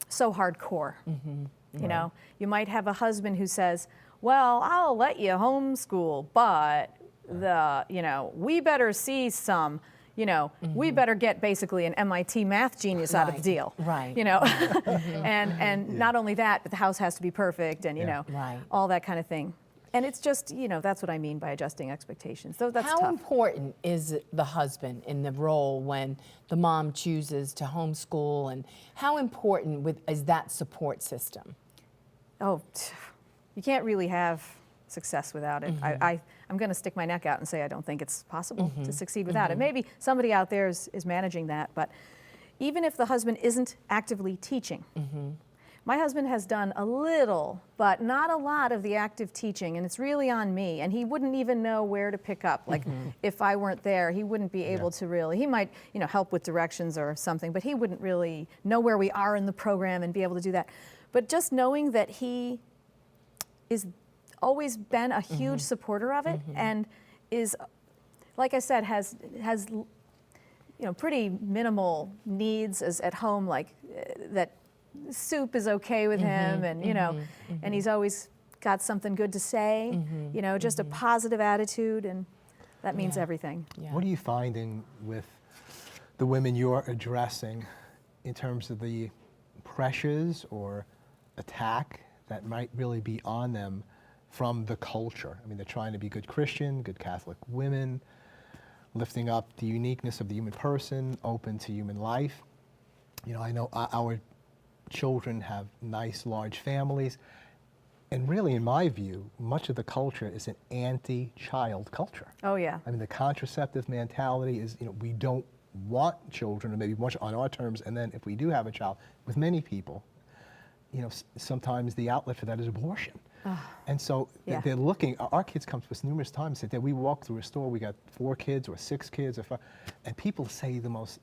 Speaker 3: so hardcore. You know, you might have a husband who says, well, I'll let you homeschool, but we better see some, we better get basically an MIT math genius out of the deal.
Speaker 2: Right.
Speaker 3: And not only that, but the house has to be perfect and,
Speaker 2: Right.
Speaker 3: all that kind of thing. And it's just, that's what I mean by adjusting expectations. So that's
Speaker 2: How
Speaker 3: tough.
Speaker 2: important is the husband in the role when the mom chooses to homeschool, and how important is that support system?
Speaker 3: Oh, you can't really have success without it. I'm going to stick my neck out and say I don't think it's possible to succeed without it. Maybe somebody out there is managing that, but even if the husband isn't actively teaching, my husband has done a little, but not a lot of the active teaching, and it's really on me. And he wouldn't even know where to pick up. Like, if I weren't there, he wouldn't be able to really. He might, help with directions or something, but he wouldn't really know where we are in the program and be able to do that. But just knowing that he is always been a huge supporter of it and is, like I said, has pretty minimal needs at home, like that. Soup is okay with him, and and he's always got something good to say, just a positive attitude, and that means everything.
Speaker 2: Yeah.
Speaker 1: What are you finding with the women you're addressing in terms of the pressures or attack that might really be on them from the culture? I mean, they're trying to be good Christian, good Catholic women, lifting up the uniqueness of the human person, open to human life. I know our children have nice, large families. And really, in my view, much of the culture is an anti-child culture.
Speaker 3: Oh, yeah.
Speaker 1: I mean, the contraceptive mentality is, we don't want children, or maybe much on our terms, and then if we do have a child, with many people, sometimes the outlet for that is abortion. And so they're looking, our kids come to us numerous times and say, we walk through a store, we got 4 kids or 6 kids, or 5, and people say the most,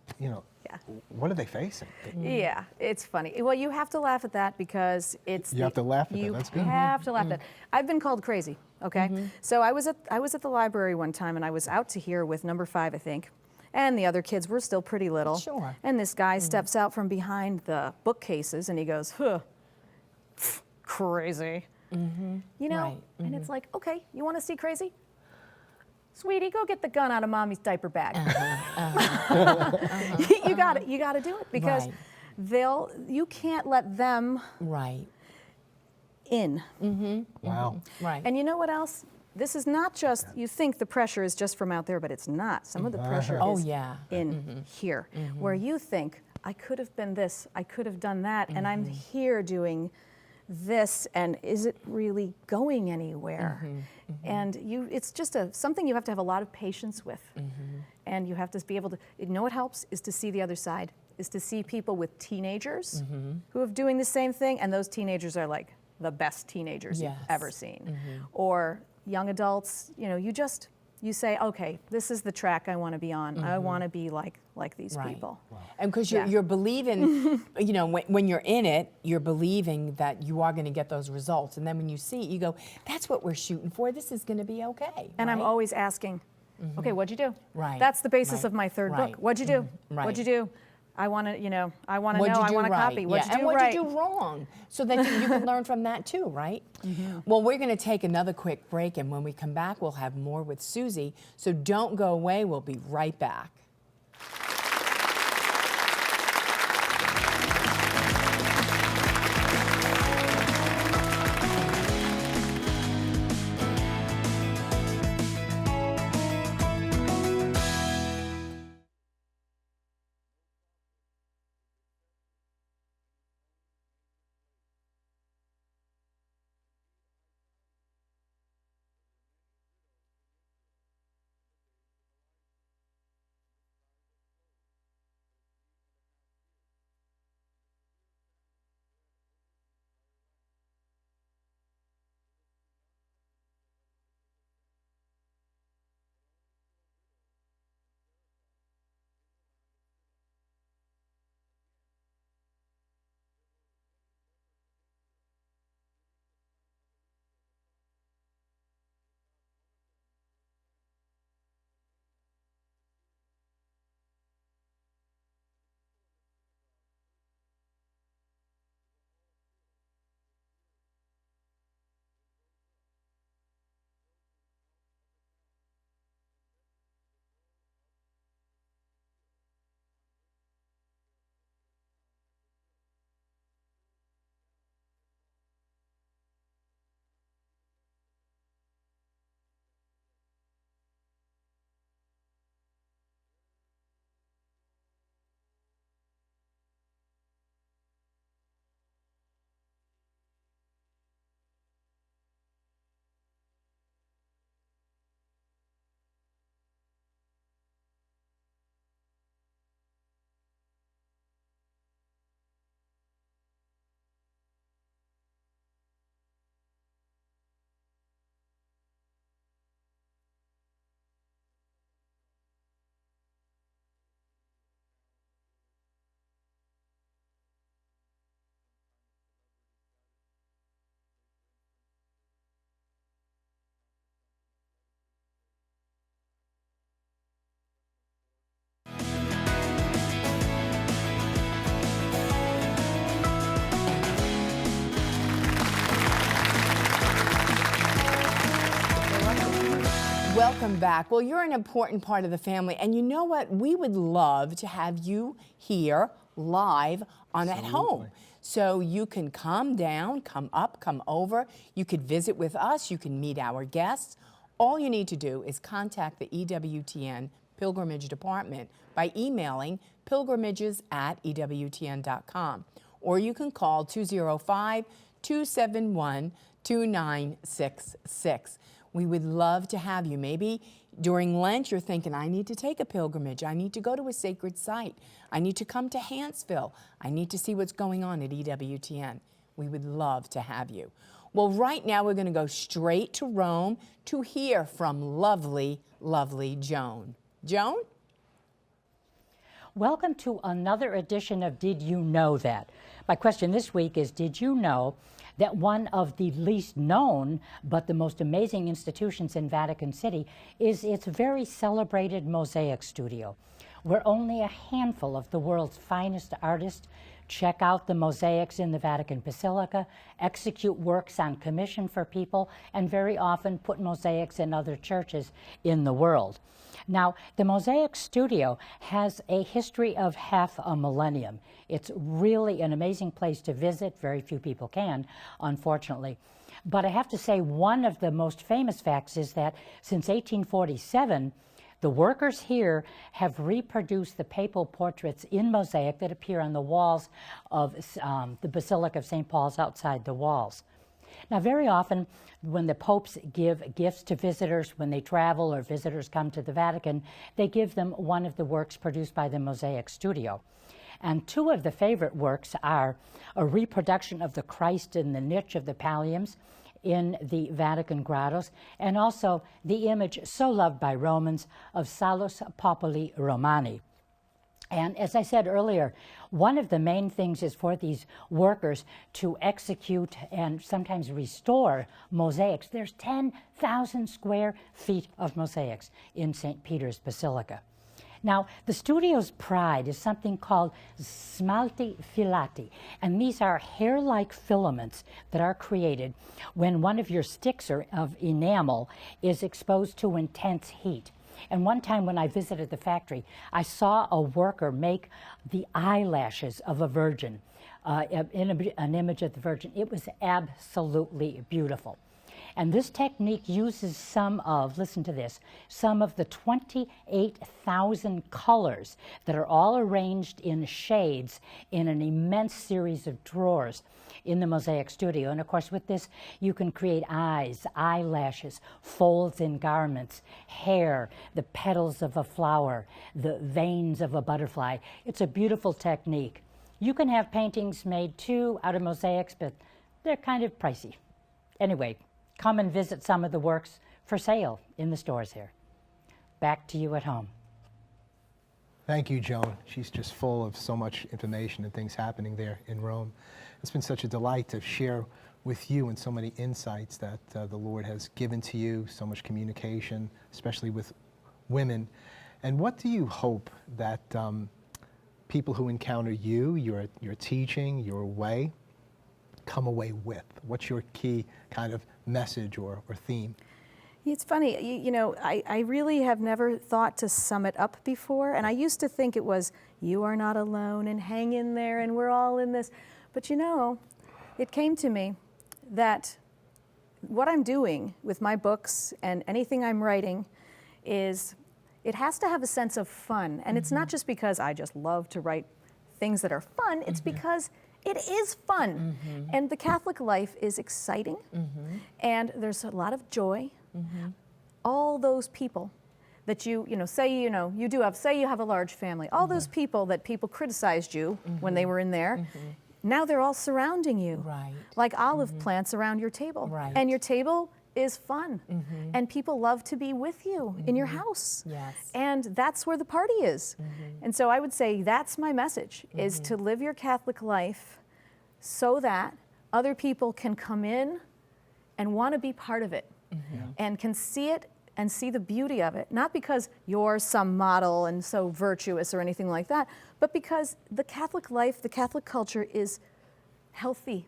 Speaker 1: what are they facing?
Speaker 3: Yeah, it's funny. Well, you have to laugh at that because it's.
Speaker 1: You have to laugh at that, that's good.
Speaker 3: You have to laugh at that. I've been called crazy, okay? So I was at the library one time and I was out to here with number 5, I think. And the other kids were still pretty little.
Speaker 2: Sure.
Speaker 3: And this guy steps out from behind the bookcases and he goes, crazy.
Speaker 2: Right.
Speaker 3: And it's like, okay, you want to see crazy? Sweetie, go get the gun out of mommy's diaper bag. You got to do it because you can't let them in.
Speaker 1: Wow.
Speaker 2: Right.
Speaker 3: And you know what else? This is not just, you think the pressure is just from out there, but it's not. Some of the pressure is in here, where you think, I could have been this, I could have done that, and I'm here doing this, and is it really going anywhere? And it's just something you have to have a lot of patience with. And you have to be able to, what helps is to see the other side, is to see people with teenagers who are doing the same thing, and those teenagers are like the best teenagers you've ever seen. Or young adults, you say, okay, this is the track I want to be on. I want to be like these people.
Speaker 2: Wow. And because you're believing, when you're in it, you're believing that you are going to get those results. And then when you see it, you go, that's what we're shooting for. This is going to be okay.
Speaker 3: And I'm always asking, okay, what'd you do?
Speaker 2: Right.
Speaker 3: That's the basis of my third book. What'd you do? What'd you do? I want to, I want to know, I want to copy. What'd you do
Speaker 2: what'd
Speaker 3: right?
Speaker 2: you do wrong? So that you can learn from that too, right? Well, we're going to take another quick break, and when we come back, we'll have more with Susie. So don't go away. We'll be right back. Welcome back. Well, you're an important part of the family, and you know what? We would love to have you here live on At Home. So you can come down, come up, come over. You could visit with us. You can meet our guests. All you need to do is contact the EWTN Pilgrimage Department by emailing pilgrimages@EWTN.com. Or you can call 205-271-2966. We would love to have you. Maybe during Lent you're thinking, I need to take a pilgrimage. I need to go to a sacred site. I need to come to Hanceville. I need to see what's going on at EWTN. We would love to have you. Well, right now we're going to go straight to Rome to hear from lovely, lovely Joan. Joan?
Speaker 4: Welcome to another edition of Did You Know That? My question this week is, did you know that one of the least known but the most amazing institutions in Vatican City is its very celebrated mosaic studio, where only a handful of the world's finest artists check out the mosaics in the Vatican Basilica, execute works on commission for people, and very often put mosaics in other churches in the world. Now, the Mosaic Studio has a history of half a millennium. It's really an amazing place to visit. Very few people can, unfortunately. But I have to say, one of the most famous facts is that since 1847, the workers here have reproduced the papal portraits in mosaic that appear on the walls of the Basilica of St. Paul's outside the walls. Now, very often when the popes give gifts to visitors, when they travel or visitors come to the Vatican, they give them one of the works produced by the Mosaic Studio. And two of the favorite works are a reproduction of the Christ in the niche of the palliums in the Vatican grottos, and also the image so loved by Romans of Salus Populi Romani. And as I said earlier, one of the main things is for these workers to execute and sometimes restore mosaics. There's 10,000 square feet of mosaics in St. Peter's Basilica. Now, the studio's pride is something called smalti filati, and these are hair-like filaments that are created when one of your sticks of enamel is exposed to intense heat. And one time when I visited the factory, I saw a worker make the eyelashes of a virgin, an image of the Virgin. It was absolutely beautiful. And this technique uses some of, listen to this, some of the 28,000 colors that are all arranged in shades in an immense series of drawers in the Mosaic Studio. And of course, with this, you can create eyes, eyelashes, folds in garments, hair, the petals of a flower, the veins of a butterfly. It's a beautiful technique. You can have paintings made too out of mosaics, but they're kind of pricey. Anyway, come and visit some of the works for sale in the stores here. Back to you at home.
Speaker 1: Thank you, Joan. She's just full of so much information and things happening there in Rome. It's been such a delight to share with you and so many insights that the Lord has given to you, so much communication, especially with women. And what do you hope that people who encounter you, your teaching, your way, come away with? What's your key kind of message or theme?
Speaker 3: It's funny, you know, I really have never thought to sum it up before, and I used to think it was, you are not alone, and hang in there, and we're all in this. But you know, it came to me that what I'm doing with my books and anything I'm writing is, it has to have a sense of fun. And it's not just because I just love to write things that are fun, it's because it is fun. And the Catholic life is exciting, and there's a lot of joy. All those people that you know, say you have a large family, all those people that people criticized you when they were in there, now they're all surrounding you, like olive plants around your table. And your table is fun, and people love to be with you in your house. And that's where the party is. And so I would say that's my message, is to live your Catholic life so that other people can come in and want to be part of it, and can see it and see the beauty of it, not because you're some model and so virtuous or anything like that, but because the Catholic life, the Catholic culture is healthy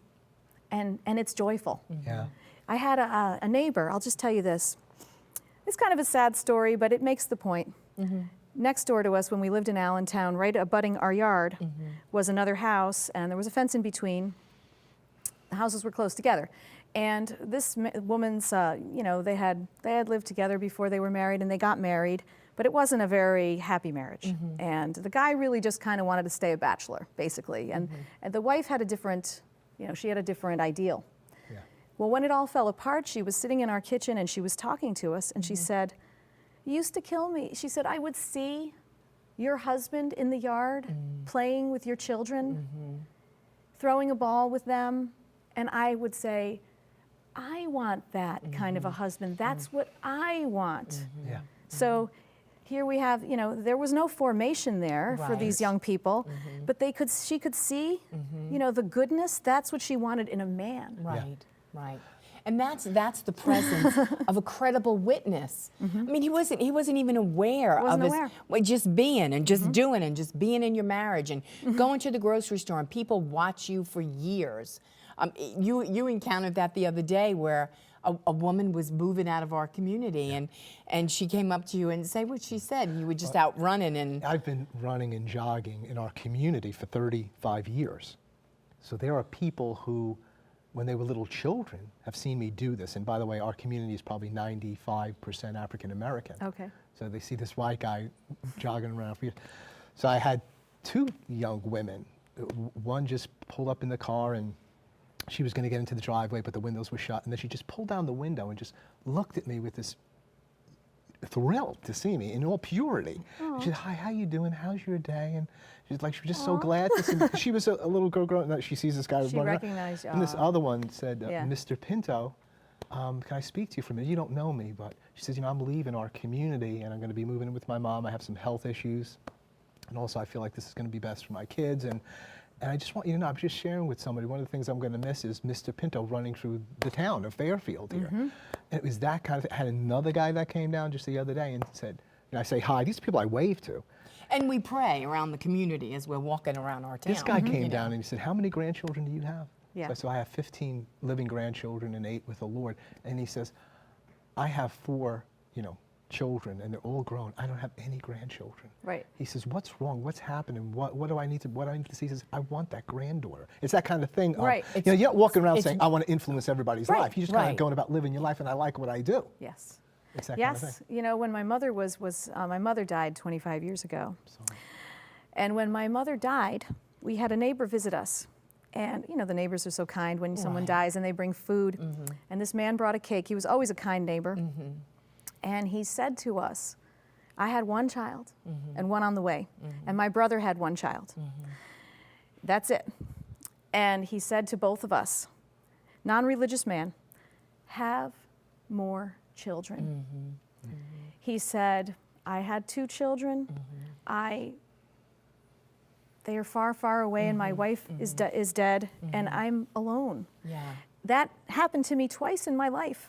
Speaker 3: and it's joyful. I had a neighbor, I'll just tell you this. it's kind of a sad story, but it makes the point. Next door to us, when we lived in Allentown, right abutting our yard, was another house, and there was a fence in between. The houses were close together. And this woman's, you know, they had lived together before they were married, and they got married, but it wasn't a very happy marriage. And the guy really just kind of wanted to stay a bachelor, basically. And the wife had a different, you know, she had a different ideal.
Speaker 1: Yeah.
Speaker 3: Well, when it all fell apart, she was sitting in our kitchen and she was talking to us, and she said, "You used to kill me." She said, "I would see your husband in the yard playing with your children, throwing a ball with them, and I would say, I want that kind of a husband. That's what I want."
Speaker 1: Yeah.
Speaker 3: So here we have, you know, there was no formation there for these young people, but she could see, you know, the goodness. That's what she wanted in a man.
Speaker 2: Right, right. And that's the presence of a credible witness. I mean, he wasn't even aware of his, well, just being and just doing and just being in your marriage and going to the grocery store, and people watch you for years. You encountered that the other day, where a woman was moving out of our community, and she came up to you and say what she said, and you were just out running. And
Speaker 1: I've been running and jogging in our community for 35 years. So there are people who, when they were little children, have seen me do this. And by the way, our community is probably 95% African American.
Speaker 3: Okay.
Speaker 1: So they see this white guy jogging around for years. So I had two young women. One just pulled up in the car, and she was going to get into the driveway, but the windows were shut. And then she just pulled down the window and just looked at me with this thrill to see me in all purity. And she said, "Hi, how you doing? How's your day?" And she's like, she was just so glad to see me. She was a little girl growing up. She sees this guy running around.
Speaker 3: recognized you.
Speaker 1: And this other one said,
Speaker 3: Yeah.
Speaker 1: "Mr. Pinto, can I speak to you for a minute? You don't know me, but," she says, "you know, I'm leaving our community, and I'm going to be moving in with my mom. I have some health issues. And also I feel like this is going to be best for my kids. And I just want you to know, I'm just sharing with somebody, one of the things I'm going to miss is Mr. Pinto running through the town of Fairfield here." And it was that kind of thing. I had another guy that came down just the other day and said, and I say hi, these are people I wave to.
Speaker 2: and we pray around the community as we're walking around our town.
Speaker 1: This guy came down and he said, "How many grandchildren do you have?"
Speaker 3: Yeah.
Speaker 1: So I said, "I have 15 living grandchildren and 8 with the Lord." And he says, "I have 4, you know, children, and they're all grown. I don't have any grandchildren."
Speaker 3: Right.
Speaker 1: He says, "What's wrong? What's happening? What do I need to see?" He says, "I want that granddaughter." It's that kind of thing.
Speaker 3: Right.
Speaker 1: You know, you're not walking around
Speaker 2: it's-
Speaker 1: saying, "I want to influence everybody's
Speaker 3: Right.
Speaker 1: life." You're just kind
Speaker 2: Right.
Speaker 1: of going about living your life, and I like what I do.
Speaker 3: Yes.
Speaker 1: It's that kind of
Speaker 3: Yes,
Speaker 1: thing.
Speaker 3: you know, when my mother my mother died 25 years ago. And when my mother died, we had a neighbor visit us. And, you know, the neighbors are so kind when someone dies, and they bring food. And this man brought a cake. He was always a kind neighbor. And he said to us, "I had one child and one on the way. And my brother had one child. That's it." And he said to both of us, non-religious man, "Have more children." He said, "I had 2 children. They are far, far away, and my wife is dead, and I'm alone."
Speaker 2: Yeah.
Speaker 3: That happened to me twice in my life,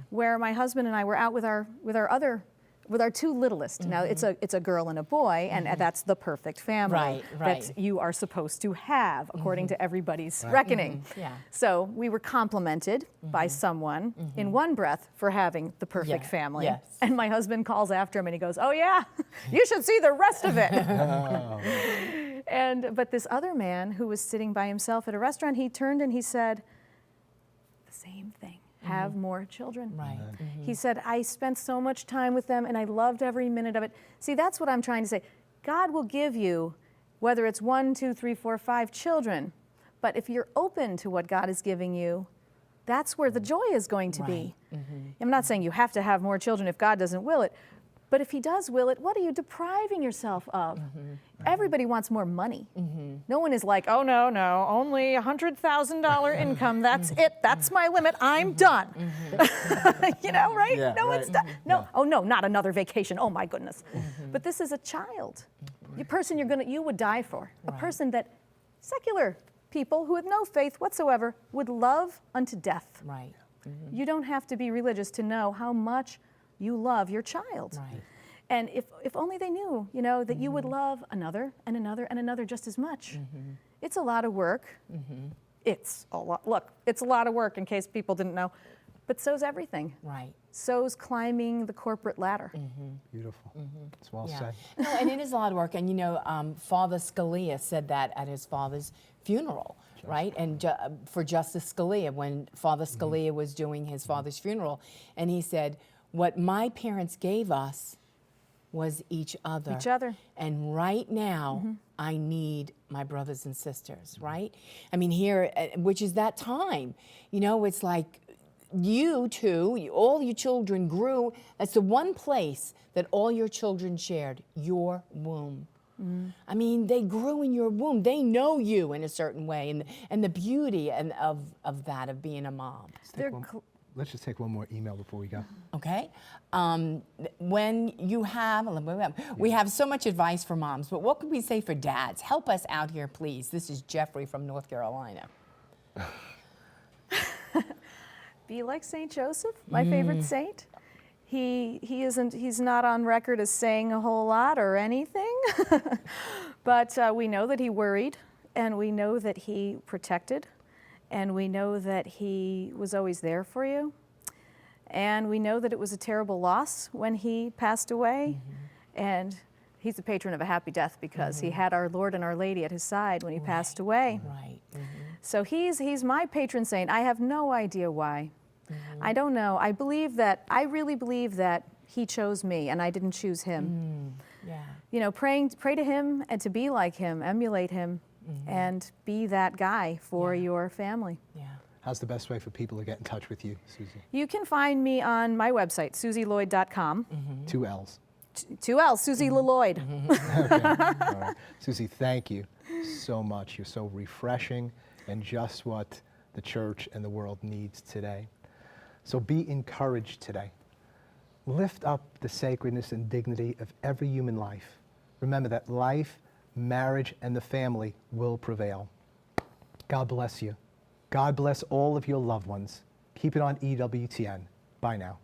Speaker 3: where my husband and I were out with our 2 littlest. Now it's a girl and a boy, and that's the perfect family
Speaker 2: Right.
Speaker 3: that you are supposed to have according to everybody's reckoning.
Speaker 2: Yeah.
Speaker 3: So we were complimented by someone in one breath for having the perfect
Speaker 2: Yeah.
Speaker 3: family.
Speaker 2: Yes.
Speaker 3: And my husband calls after him and he goes, "Oh yeah, you should see the rest of it." But this other man who was sitting by himself at a restaurant, he turned and he said the same thing. Have more children.
Speaker 2: Right.
Speaker 3: He said, "I spent so much time with them and I loved every minute of it." See, that's what I'm trying to say. God will give you, whether it's 1, 2, 3, 4, 5 children, but if you're open to what God is giving you, that's where the joy is going to be. I'm not saying you have to have more children if God doesn't will it, but if He does will it, what are you depriving yourself of? Everybody wants more money. No one is like, "Oh, no, only $100,000 income, that's it, that's my limit, I'm done." You know, right?
Speaker 1: Yeah,
Speaker 3: No
Speaker 1: right.
Speaker 3: one's done. No, oh no, not another vacation, oh my goodness. But this is a child, the person you would die for, a person that secular people who have no faith whatsoever would love unto death.
Speaker 2: Right.
Speaker 3: You don't have to be religious to know how much you love your child.
Speaker 2: Right.
Speaker 3: And if only they knew, you know, that you would love another and another and another just as much. It's a lot of work. It's a lot. Look, it's a lot of work in case people didn't know. but so's everything.
Speaker 2: Right.
Speaker 3: So's climbing the corporate ladder.
Speaker 1: Beautiful. It's well
Speaker 2: Yeah.
Speaker 1: said.
Speaker 2: No, and it is a lot of work. And you know, Father Scalia said that at his father's funeral, right? And for Justice Scalia, when Father Scalia was doing his father's funeral, and he said, "What my parents gave us was each other.
Speaker 3: Each other.
Speaker 2: And right now, I need my brothers and sisters, right? I mean, here, which is that time, you know, it's like you two, all your children grew. That's the one place that all your children shared, your womb. I mean, they grew in your womb. They know you in a certain way, and the beauty of that, of being a mom.
Speaker 1: Let's just take one more email before we go.
Speaker 2: Okay. When you have, we have so much advice for moms, but what could we say for dads? Help us out here, please. This is Jeffrey from North Carolina.
Speaker 3: Be like Saint Joseph, my favorite saint. He's not on record as saying a whole lot or anything, but we know that he worried, and we know that he protected, and we know that he was always there for you, and we know that it was a terrible loss when he passed away, and he's the patron of a happy death because he had our Lord and our Lady at his side when he passed away.
Speaker 2: Right.
Speaker 3: So he's my patron saint. I have no idea why. I don't know. I really believe that he chose me and I didn't choose him.
Speaker 2: Yeah.
Speaker 3: You know, pray to him and to be like him, emulate him, and be that guy for your family.
Speaker 2: Yeah.
Speaker 1: How's the best way for people to get in touch with you, Susie?
Speaker 3: You can find me on my website, susielloyd.com.
Speaker 1: 2 L's.
Speaker 3: 2 L's, Susie Lloyd.
Speaker 1: Okay. All right. Susie, thank you so much. You're so refreshing and just what the church and the world needs today. So be encouraged today. Lift up the sacredness and dignity of every human life. Remember that life, marriage, and the family will prevail. God bless you. God bless all of your loved ones. Keep it on EWTN. Bye now.